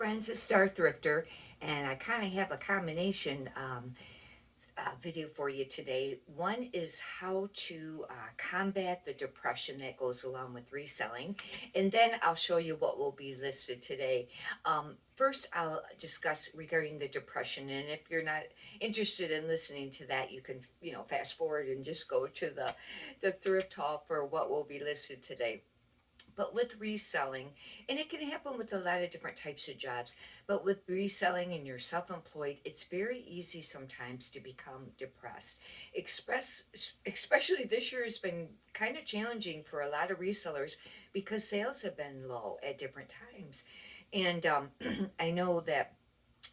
friends at Star Thrifter, and I kind of have a combination video for you today. One is how to combat the depression that goes along with reselling, and then I'll show you what will be listed today. First, I'll discuss regarding the depression, and if you're not interested in listening to that, you can fast forward and just go to the thrift hall for what will be listed today. But with reselling, and it can happen with a lot of different types of jobs, but with reselling and you're self-employed, it's very easy sometimes to become depressed. Especially this year has been kind of challenging for a lot of resellers because sales have been low at different times. And I know that,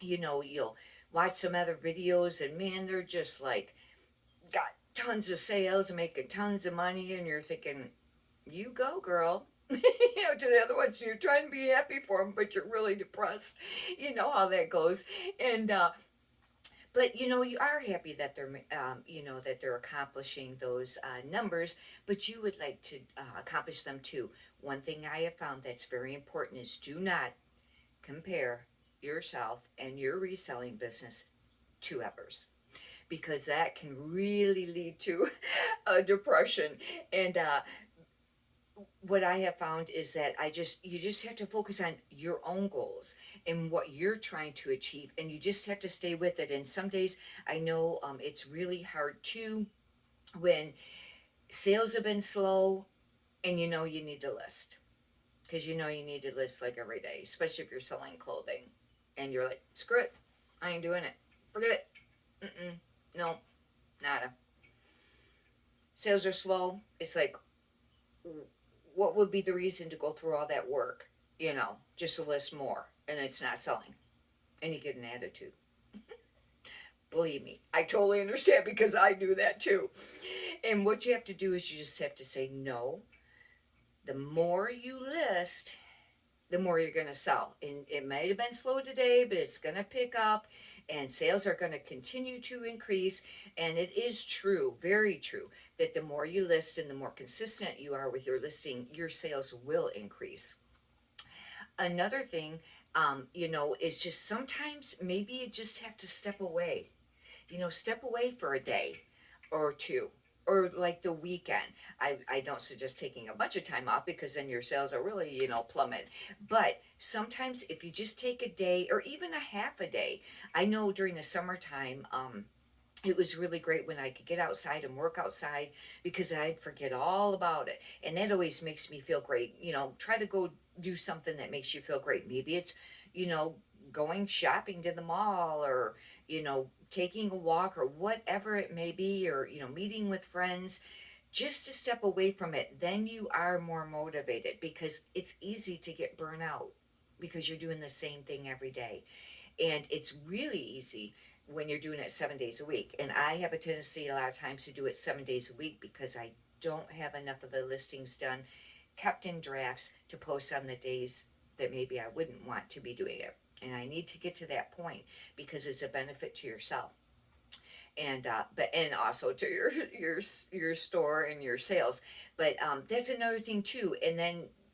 you'll watch some other videos and man, they're just like, got tons of sales and making tons of money, and you're thinking, you go, girl. To the other ones, you're trying to be happy for them, but you're really depressed. You know how that goes. And but you are happy that they're accomplishing those numbers, but you would like to accomplish them too. One thing I have found that's very important is do not compare yourself and your reselling business to others, because that can really lead to a depression. And what I have found is that you just have to focus on your own goals and what you're trying to achieve, and you just have to stay with it. And some days I know it's really hard too when sales have been slow, and you need to list, because you need to list like every day, especially if you're selling clothing, and you're like, screw it, I ain't doing it, forget it, no, nada. Sales are slow. It's like, what would be the reason to go through all that work, just to list more, and it's not selling, and you get an attitude. Believe me, I totally understand, because I do that too. And what you have to do is you just have to say no. The more you list, the more you're going to sell. And it might have been slow today, but it's going to pick up, and sales are going to continue to increase. And it is true, very true, that the more you list and the more consistent you are with your listing, your sales will increase. Another thing, is just sometimes maybe you just have to step away. Step away for a day or two, or like the weekend. I don't suggest taking a bunch of time off, because then your sales are really, plummet. But sometimes if you just take a day or even a half a day, I know during the summertime, it was really great when I could get outside and work outside, because I'd forget all about it. And that always makes me feel great. Try to go do something that makes you feel great. Maybe it's, you know, going shopping to the mall, or, taking a walk, or whatever it may be, or, meeting with friends, just to step away from it. Then you are more motivated, because it's easy to get burnt out because you're doing the same thing every day. And it's really easy when you're doing it 7 days a week. And I have a tendency a lot of times to do it 7 days a week, because I don't have enough of the listings done, kept in drafts, to post on the days that maybe I wouldn't want to be doing it. And I need to get to that point, because it's a benefit to yourself, and and also to your store and your sales. But that's another thing too. And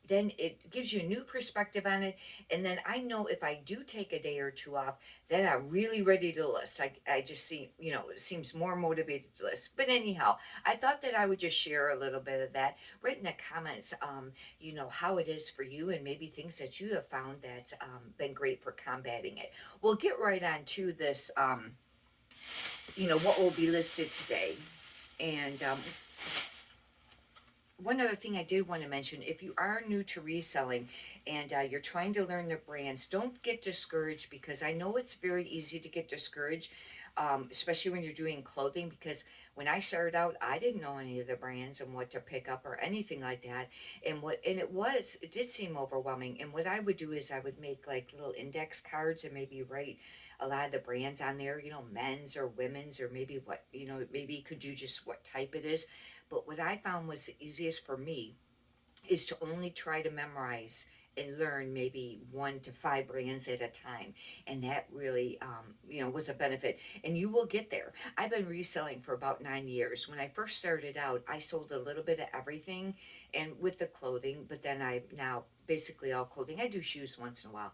then it gives you a new perspective on it. And then I know if I do take a day or two off, then I'm really ready to list. I just see, it seems more motivated to list. But anyhow, I thought that I would just share a little bit of that. Write in the comments, how it is for you, and maybe things that you have found that's been great for combating it. We'll get right on to this, what will be listed today. And one other thing I did want to mention, if you are new to reselling, and you're trying to learn the brands, don't get discouraged, because I know it's very easy to get discouraged, especially when you're doing clothing, because when I started out, I didn't know any of the brands and what to pick up or anything like that. And it did seem overwhelming. And what I would do is I would make like little index cards, and maybe write a lot of the brands on there, men's or women's, or maybe maybe you could do just what type it is. But what I found was the easiest for me is to only try to memorize and learn maybe 1 to 5 brands at a time. And that really, was a benefit. And you will get there. I've been reselling for about 9 years. When I first started out, I sold a little bit of everything, and with the clothing, but then I now basically all clothing. I do shoes once in a while.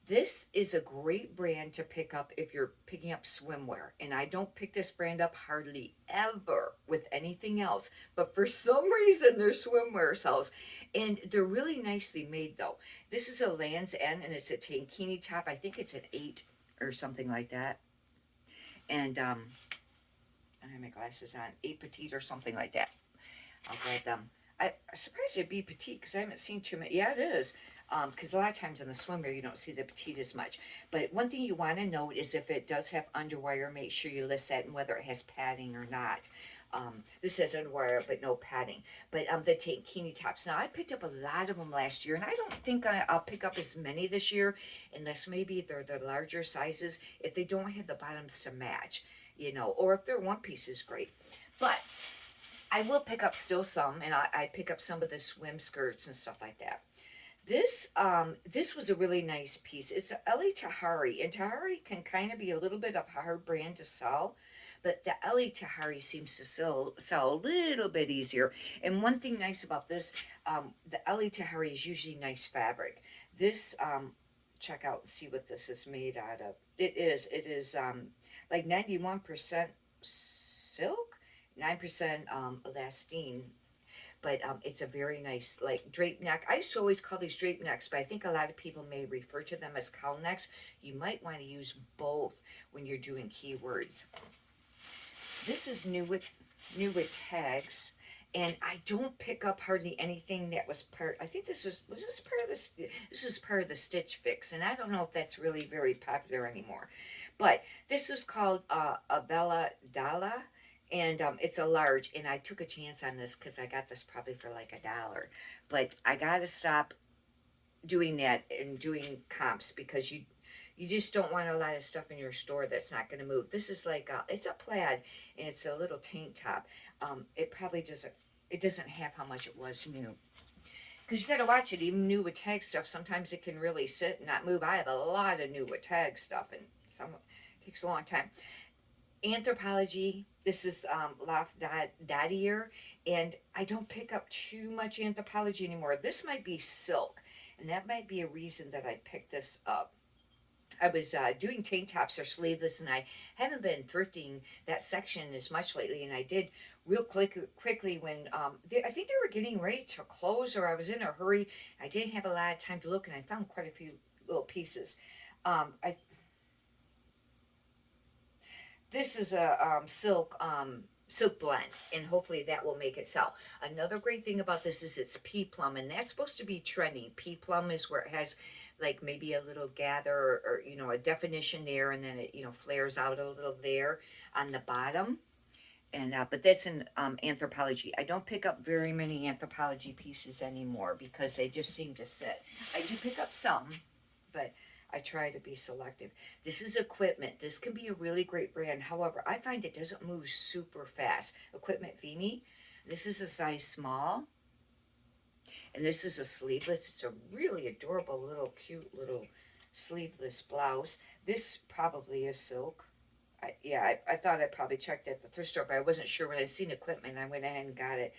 This is a great brand to pick up if you're picking up swimwear. And I don't pick this brand up hardly ever with anything else. But for some reason, their swimwear sells. And they're really nicely made, though. This is a Land's End, and it's a tankini top. I think it's an 8 or something like that. And I have my glasses on. 8 petite or something like that. I'll grab them. I'm surprised it'd be petite because I haven't seen too many. Yeah, it is. Because a lot of times in the swimwear you don't see the petite as much. But one thing you want to note is if it does have underwire, make sure you list that and whether it has padding or not. This has underwire but no padding. But the tankini tops. Now I picked up a lot of them last year, and I don't think I'll pick up as many this year unless maybe they're the larger sizes if they don't have the bottoms to match, or if they're one piece is great. But I will pick up still some, and I pick up some of the swim skirts and stuff like that. This was a really nice piece. It's a Ellie Tahari, and Tahari can kind of be a little bit of a hard brand to sell, but the Ellie Tahari seems to sell a little bit easier. And one thing nice about this, the Ellie Tahari is usually nice fabric. This, check out and see what this is made out of. It is like 91% silk, 9% elastine, but it's a very nice like drape neck. I used to always call these drape necks, but I think a lot of people may refer to them as cowl necks. You might want to use both when you're doing keywords. This is new with tags, and I don't pick up hardly anything that was part. I think was this part of this. This is part of the Stitch Fix, and I don't know if that's really very popular anymore. But this is called a Bella Dalla, and it's a large, and I took a chance on this because I got this probably for like $1. But I gotta stop doing that and doing comps because you just don't want a lot of stuff in your store that's not going to move. This is like it's a plaid, and it's a little tank top. It probably doesn't have how much it was new, because you got to watch it. Even new with tag stuff, sometimes it can really sit and not move. I have a lot of new with tag stuff, and some it takes a long time. Anthropology. This is Loft Dottier, and I don't pick up too much Anthropology anymore. This might be silk, and that might be a reason that I picked this up. I was doing tank tops or sleeveless, and I haven't been thrifting that section as much lately. And I did real quickly when I think they were getting ready to close, or I was in a hurry. I didn't have a lot of time to look, and I found quite a few little pieces. This is a silk blend, and hopefully that will make it sell. Another great thing about this is it's pea plum, and that's supposed to be trendy. Pea plum is where it has like maybe a little gather or a definition there, and then it flares out a little there on the bottom. And but that's in Anthropology. I don't pick up very many Anthropology pieces anymore because they just seem to sit. I do pick up some, but I try to be selective. This is Equipment. This can be a really great brand. However, I find it doesn't move super fast. Equipment Feeney. This is a size small. And this is a sleeveless. It's a really adorable little cute little sleeveless blouse. This probably is silk. I thought I probably checked at the thrift store, but I wasn't sure. When I seen Equipment, I went ahead and got it.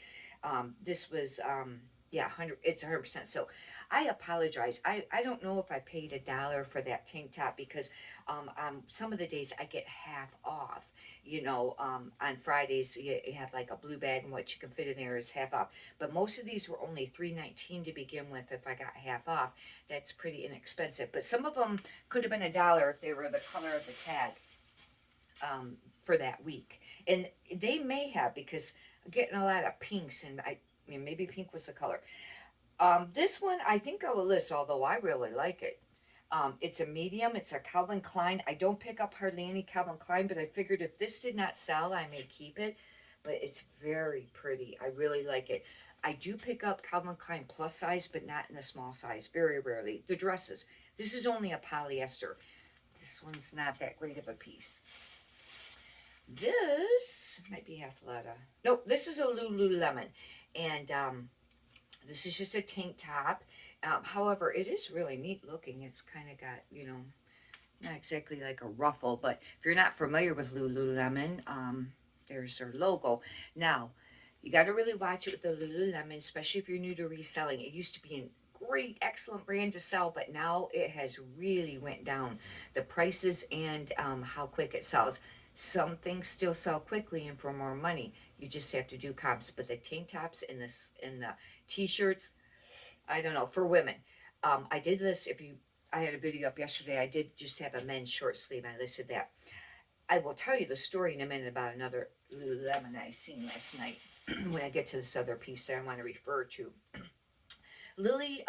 This was, 100, it's 100% silk. I apologize. I don't know if I paid $1 for that tank top because some of the days I get half off. On Fridays you have like a blue bag, and what you can fit in there is half off. But most of these were only $3.19 to begin with. If I got half off, that's pretty inexpensive. But some of them could have been $1 if they were the color of the tag for that week, and they may have, because I'm getting a lot of pinks, and maybe pink was the color. This one I think I will list, although I really like it. It's a medium. It's a Calvin Klein. I don't pick up hardly any Calvin Klein, but I figured if this did not sell, I may keep it. But it's very pretty. I really like it. I do pick up Calvin Klein plus size, but not in the small size. Very rarely. The dresses. This is only a polyester. This one's not that great of a piece. This might be Athleta. Nope, this is a Lululemon. And this is just a tank top. However, it is really neat looking. It's kind of got, not exactly like a ruffle, but if you're not familiar with Lululemon, there's their logo. Now, you got to really watch it with the Lululemon, especially if you're new to reselling. It used to be great, excellent brand to sell, but now it has really went down. The prices and how quick it sells. Some things still sell quickly and for more money. You just have to do comps. But the tank tops and the t-shirts, I don't know, for women. I did list, if you, I had a video up yesterday, I did just have a men's short sleeve. I listed that. I will tell you the story in a minute about another Lululemon I seen last night when I get to this other piece that I want to refer to. Lily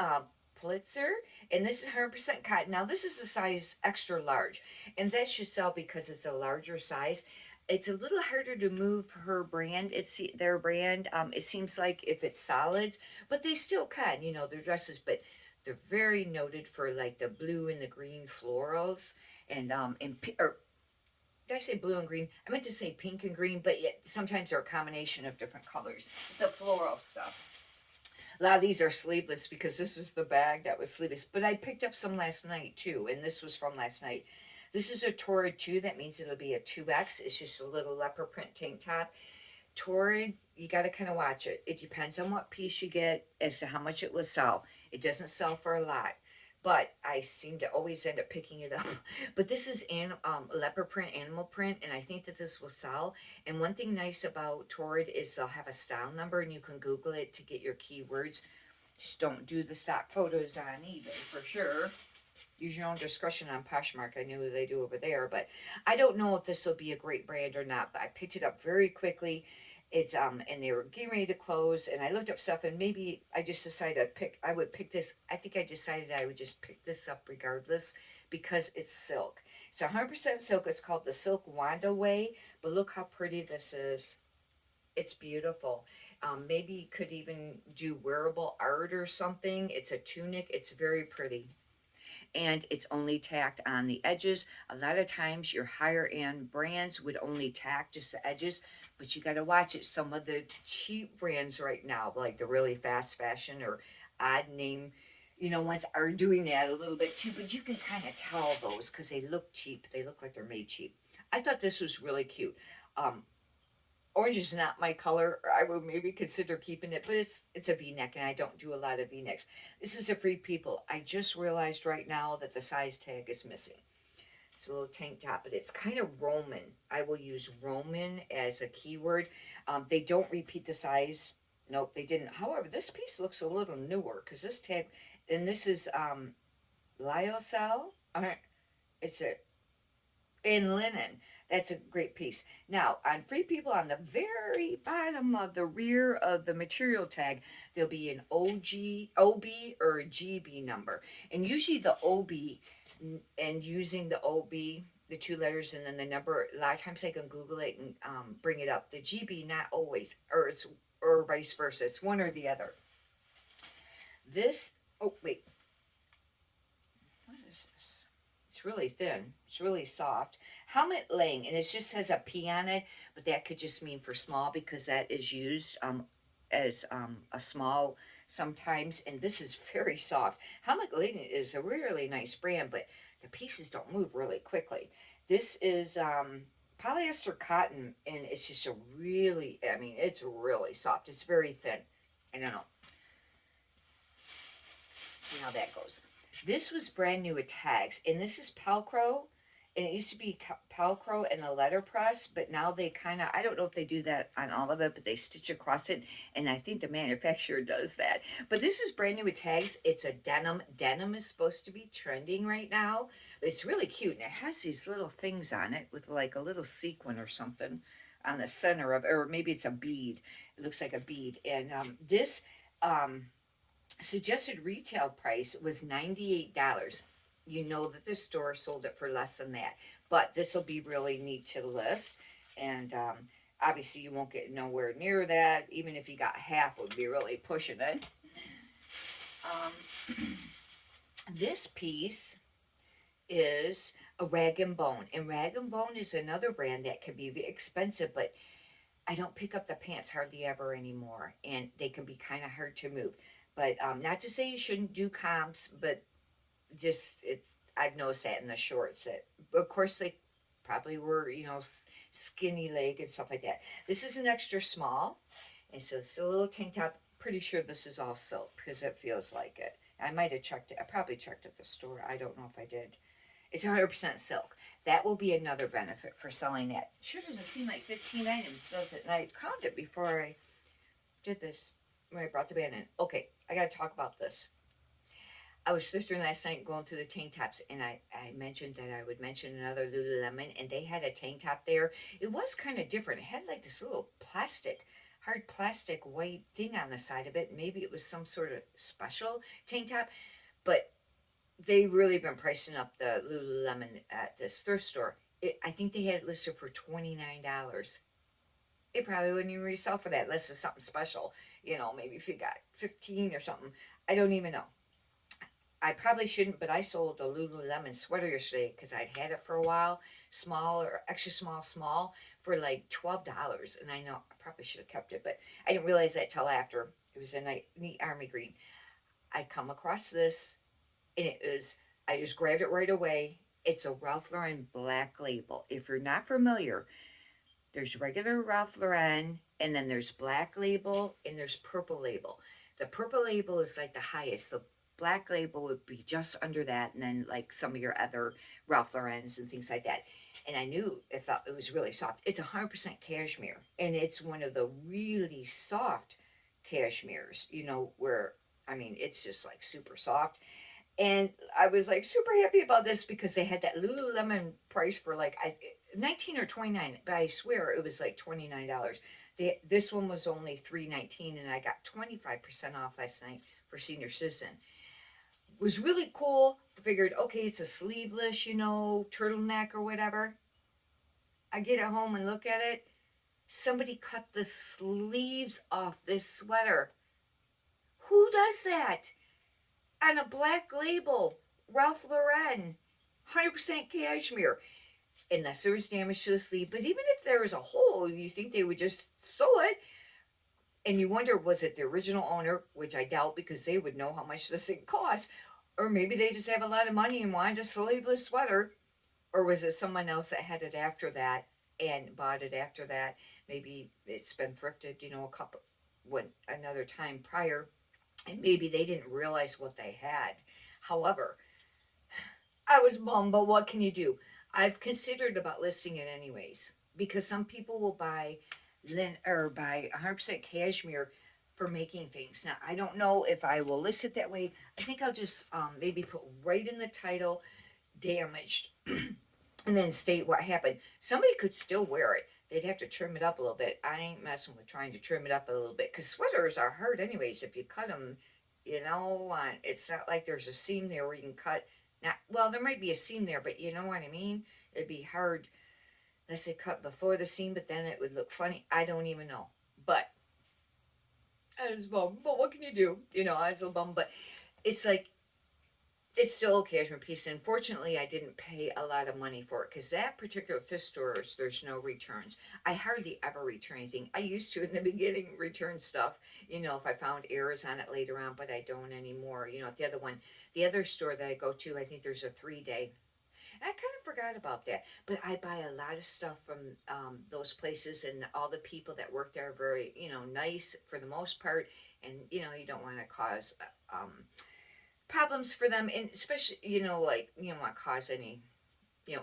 Pulitzer, and this is 100% cotton. Now, this is a size extra large, and that should sell because it's a larger size. It's a little harder to move her brand. It's their brand. It seems like if it's solids, but they still can, you know, their dresses, but they're very noted for like the blue and the green florals or did I say blue and green? I meant to say pink and green, but yet sometimes they're a combination of different colors. The floral stuff. A lot of these are sleeveless because this is the bag that was sleeveless. But I picked up some last night too, and this was from last night. This is a Torrid 2. That means it'll be a 2X. It's just a little leopard print tank top. Torrid, you got to kind of watch it. It depends on what piece you get as to how much it will sell. It doesn't sell for a lot, but I seem to always end up picking it up. But this is leopard print, animal print, and I think that this will sell. And one thing nice about Torrid is they'll have a style number, and you can Google it to get your keywords. Just don't do the stock photos on eBay for sure. Use your own discretion on Poshmark. I know what they do over there, but I don't know if this will be a great brand or not. But I picked it up very quickly. It's and they were getting ready to close, and I looked up stuff, and maybe I just decided I would pick this. I think I decided I would just pick this up regardless because it's silk. It's 100% silk. It's called the Silk Wanda Way, but look how pretty this is. It's beautiful. Maybe you could even do wearable art or something. It's a tunic. It's very pretty. And it's only tacked on the edges. A lot of times your higher end brands would only tack just the edges, but you got to watch it. Some of the cheap brands right now, like the really fast fashion or odd name, you know, ones are doing that a little bit too, but you can kind of tell those because they look cheap. They look like they're made cheap. I thought this was really cute. Orange is not my color. I would maybe consider keeping it, but it's a V-neck, and I don't do a lot of V-necks. This is a Free People. I just realized right now that the size tag is missing. It's a little tank top, but it's kind of Roman. I will use Roman as a keyword. They don't repeat the size. Nope, they didn't. However, this piece looks a little newer because this tag, and this is lyocell. It's in linen. That's a great piece. Now, on Free People, on the very bottom of the rear of the material tag, there'll be an OB, or a GB number. And usually the OB, and using the OB, the two letters and then the number, a lot of times I can Google it and bring it up. The GB, not always, or vice versa. It's one or the other. This, oh, wait. What is this? It's really thin. It's really soft. Helmet laying, and it just has a P on it, but that could just mean for small because that is used as a small sometimes, and this is very soft. Helmet laying is a really nice brand, but the pieces don't move really quickly. This is polyester cotton, and it's just a really, I mean, it's really soft. It's very thin. I don't know. See how that goes. This was brand new with tags, and this is Velcro. And it used to be Velcro and the letterpress, but now they kind of, I don't know if they do that on all of it, but they stitch across it, and I think the manufacturer does that. But this is brand new with tags. It's a denim. Denim is supposed to be trending right now. It's really cute, and it has these little things on it with like a little sequin or something on the center of it, or maybe it's a bead. It looks like a bead. And this suggested retail price was $98. You know that the store sold it for less than that. But this will be really neat to list. And obviously you won't get nowhere near that. Even if you got half, would be really pushing it. This piece is a Rag & Bone. And Rag & Bone is another brand that can be expensive, but I don't pick up the pants hardly ever anymore. And they can be kind of hard to move. But not to say you shouldn't do comps, but just I've noticed that in the shorts that of course they probably were, you know, skinny leg and stuff like that. This is an extra small, and so it's a little tank top. Pretty sure this is all silk because it feels like it. I might have checked it. I probably checked at the store. I don't know if I did. It's 100% silk. That will be another benefit for selling that. Sure doesn't seem like 15 items, does it? And I counted it before I did this, when I brought the band in. Okay, I got to talk about this. I was thrifting last night going through the tank tops, and I mentioned that I would mention another Lululemon, and they had a tank top there. It was kind of different. It had like this little plastic, hard plastic white thing on the side of it. Maybe it was some sort of special tank top, but they really been pricing up the Lululemon at this thrift store. I think they had it listed for $29. It probably wouldn't even resell for that unless it's something special. Maybe if you got 15 or something. I don't even know. I probably shouldn't, but I sold a Lululemon sweater yesterday because I'd had it for a while, small or extra small, for like $12. And I know I probably should have kept it, but I didn't realize that till after. It was a neat army green. I come across this, and I just grabbed it right away. It's a Ralph Lauren black label. If you're not familiar, there's regular Ralph Lauren, and then there's black label, and there's purple label. The purple label is like the highest. The black label would be just under that, and then like some of your other Ralph Lauren's and things like that. And I knew it was really soft. It's 100% cashmere, and it's one of the really soft cashmeres. Where it's just like super soft. And I was like super happy about this because they had that Lululemon price for like 19 or 29, but I swear it was like $29. This one was only $3.19, and I got 25% off last night for senior citizen. It was really cool. I figured, okay, it's a sleeveless, turtleneck or whatever. I get it home and look at it. Somebody cut the sleeves off this sweater. Who does that? On a black label, Ralph Lauren, 100% cashmere, unless there was damage to the sleeve. But even if there was a hole, you think they would just sew it. And you wonder, was it the original owner, which I doubt because they would know how much this thing costs, or maybe they just have a lot of money and wanted a sleeveless sweater, or was it someone else that had it after that and bought it after that? Maybe it's been thrifted, another time prior, and maybe they didn't realize what they had. However, I was bummed, but what can you do? I've considered about listing it anyways because some people will buy 100% cashmere for making things. Now, I don't know if I will list it that way. I think I'll just maybe put right in the title, damaged, and then state what happened. Somebody could still wear it. They'd have to trim it up a little bit. I ain't messing with trying to trim it up a little bit because sweaters are hard anyways. If you cut them, it's not like there's a seam there where you can cut. Now, well, there might be a seam there, but you know what I mean? It'd be hard unless they cut before the seam, but then it would look funny. I don't even know. But I was bummed. But what can you do? I was a bummed. But it's like, it's still a cashmere piece. And fortunately, I didn't pay a lot of money for it because that particular thrift store, there's no returns. I hardly ever return anything. I used to in the beginning return stuff, if I found errors on it later on, but I don't anymore. The other store that I go to, I think there's a 3-day. And I kind of forgot about that, but I buy a lot of stuff from those places, and all the people that work there are very, nice for the most part, and you don't want to cause problems for them, and especially you don't want to cause any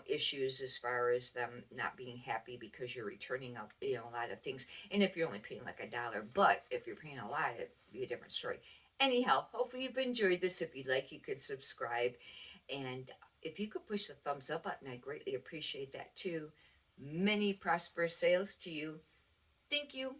issues as far as them not being happy because you're returning a lot of things, and if you're only paying like $1, but if you're paying a lot, it'd be a different story. Anyhow, hopefully you've enjoyed this. If you'd like, you could subscribe, and if you could push the thumbs up button, I greatly appreciate that too. Many prosperous sales to you. Thank you.